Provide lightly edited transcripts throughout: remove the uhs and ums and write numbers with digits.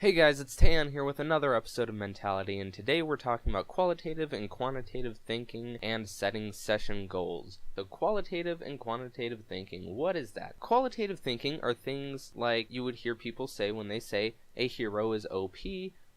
Hey guys, it's Taeyeon here with another episode of Mentality, and today we're talking about qualitative and quantitative thinking and setting session goals. So qualitative and quantitative thinking, what is that? Qualitative thinking are things like you would hear people say when they say a hero is OP,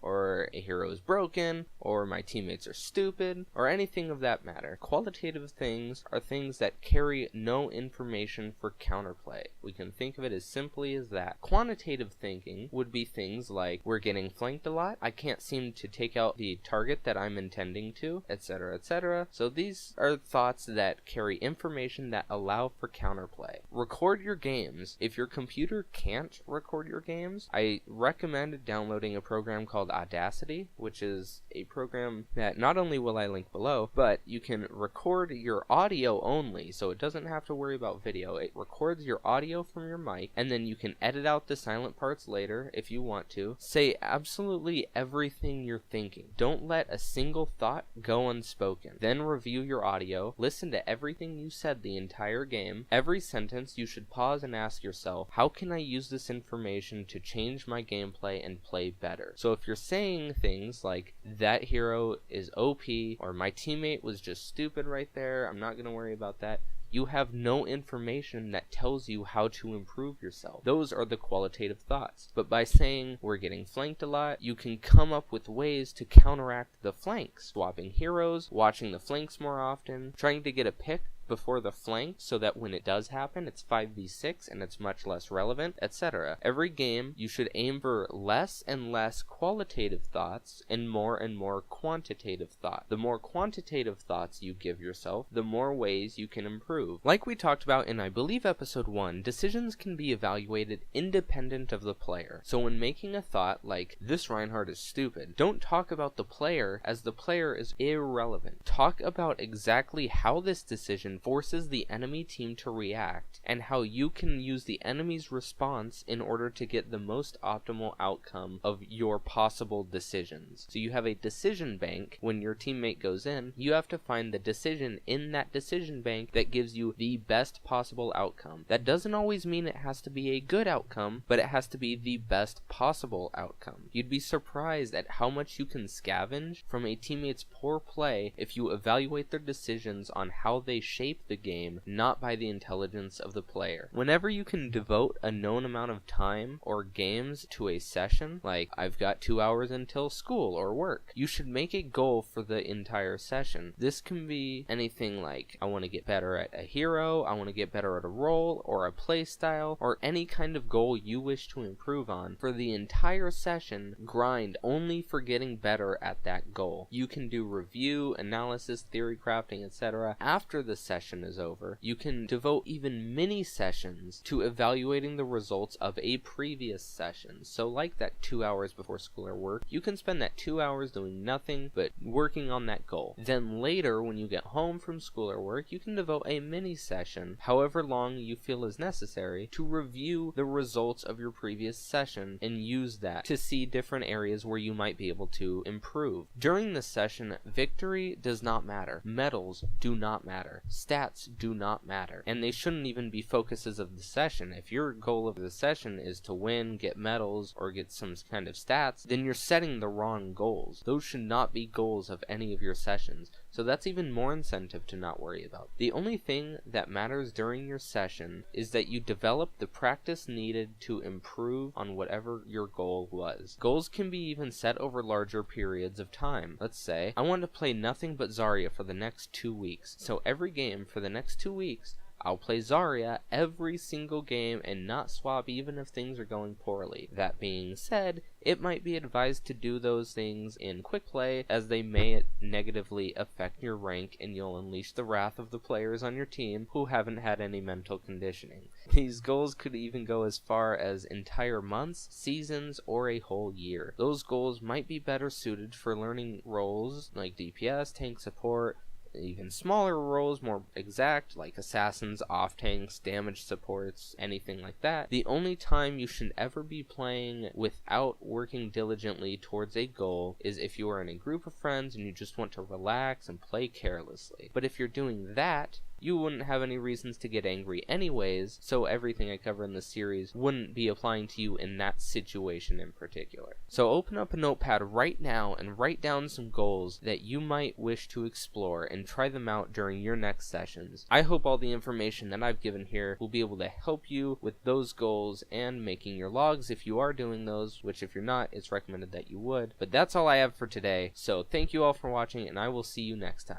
or a hero is broken, or my teammates are stupid, or anything of that matter. Qualitative things are things that carry no information for counterplay. We can think of it as simply as that. Quantitative thinking would be things like, we're getting flanked a lot, I can't seem to take out the target that I'm intending to, etc., etc. So these are thoughts that carry information that allow for counterplay. Record your games. If your computer can't record your games, I recommend downloading a program called Audacity, which is a program that not only will I link below, but you can record your audio only, so it doesn't have to worry about video. It records your audio from your mic, and then you can edit out the silent parts later if you want to. Say absolutely everything you're thinking. Don't let a single thought go unspoken. Then review your audio, listen to everything you said the entire game. Every sentence you should pause and ask yourself, how can I use this information to change my gameplay and play better? So if you're saying things like, that hero is OP, or my teammate was just stupid right there, I'm not going to worry about that, you have no information that tells you how to improve yourself. Those are the qualitative thoughts. But by saying, we're getting flanked a lot, you can come up with ways to counteract the flanks. Swapping heroes, watching the flanks more often, trying to get a pick before the flank so that when it does happen it's 5v6 and it's much less relevant, etc. Every game you should aim for less and less qualitative thoughts and more quantitative thought. The more quantitative thoughts you give yourself, the more ways you can improve. Like we talked about in I believe episode 1, decisions can be evaluated independent of the player. So when making a thought like, this Reinhardt is stupid, don't talk about the player as the player is irrelevant. Talk about exactly how this decision forces the enemy team to react, and how you can use the enemy's response in order to get the most optimal outcome of your possible decisions. So you have a decision bank. When your teammate goes in, you have to find the decision in that decision bank that gives you the best possible outcome. That doesn't always mean it has to be a good outcome, but it has to be the best possible outcome. You'd be surprised at how much you can scavenge from a teammate's poor play if you evaluate their decisions on how they shape the game, not by the intelligence of the player. Whenever you can devote a known amount of time or games to a session, like I've got 2 hours until school or work, you should make a goal for the entire session. This can be anything like, I want to get better at a hero, I want to get better at a role, or a play style, or any kind of goal you wish to improve on. For the entire session, grind only for getting better at that goal. You can do review, analysis, theory crafting, etc. after the session is over. You can devote even mini sessions to evaluating the results of a previous session. So like that 2 hours before school or work, you can spend that 2 hours doing nothing but working on that goal. Then later, when you get home from school or work, you can devote a mini session, however long you feel is necessary, to review the results of your previous session and use that to see different areas where you might be able to improve. During the session, victory does not matter. Medals do not matter. Stats do not matter, and they shouldn't even be focuses of the session. If your goal of the session is to win, get medals, or get some kind of stats, then you're setting the wrong goals. Those should not be goals of any of your sessions, so that's even more incentive to not worry about. The only thing that matters during your session is that you develop the practice needed to improve on whatever your goal was. Goals can be even set over larger periods of time. Let's say, I want to play nothing but Zarya for the next 2 weeks, so every game for the next 2 weeks, I'll play Zarya every single game and not swap even if things are going poorly. That being said, it might be advised to do those things in quick play, as they may negatively affect your rank and you'll unleash the wrath of the players on your team who haven't had any mental conditioning. These goals could even go as far as entire months, seasons, or a whole year. Those goals might be better suited for learning roles like DPS, tank support, even smaller roles, more exact, like assassins, off-tanks, damage supports, anything like that. The only time you should ever be playing without working diligently towards a goal is if you are in a group of friends and you just want to relax and play carelessly. But if you're doing that, you wouldn't have any reasons to get angry anyways, so everything I cover in this series wouldn't be applying to you in that situation in particular. So open up a notepad right now and write down some goals that you might wish to explore and try them out during your next sessions. I hope all the information that I've given here will be able to help you with those goals and making your logs if you are doing those, which if you're not, it's recommended that you would. But that's all I have for today, so thank you all for watching, and I will see you next time.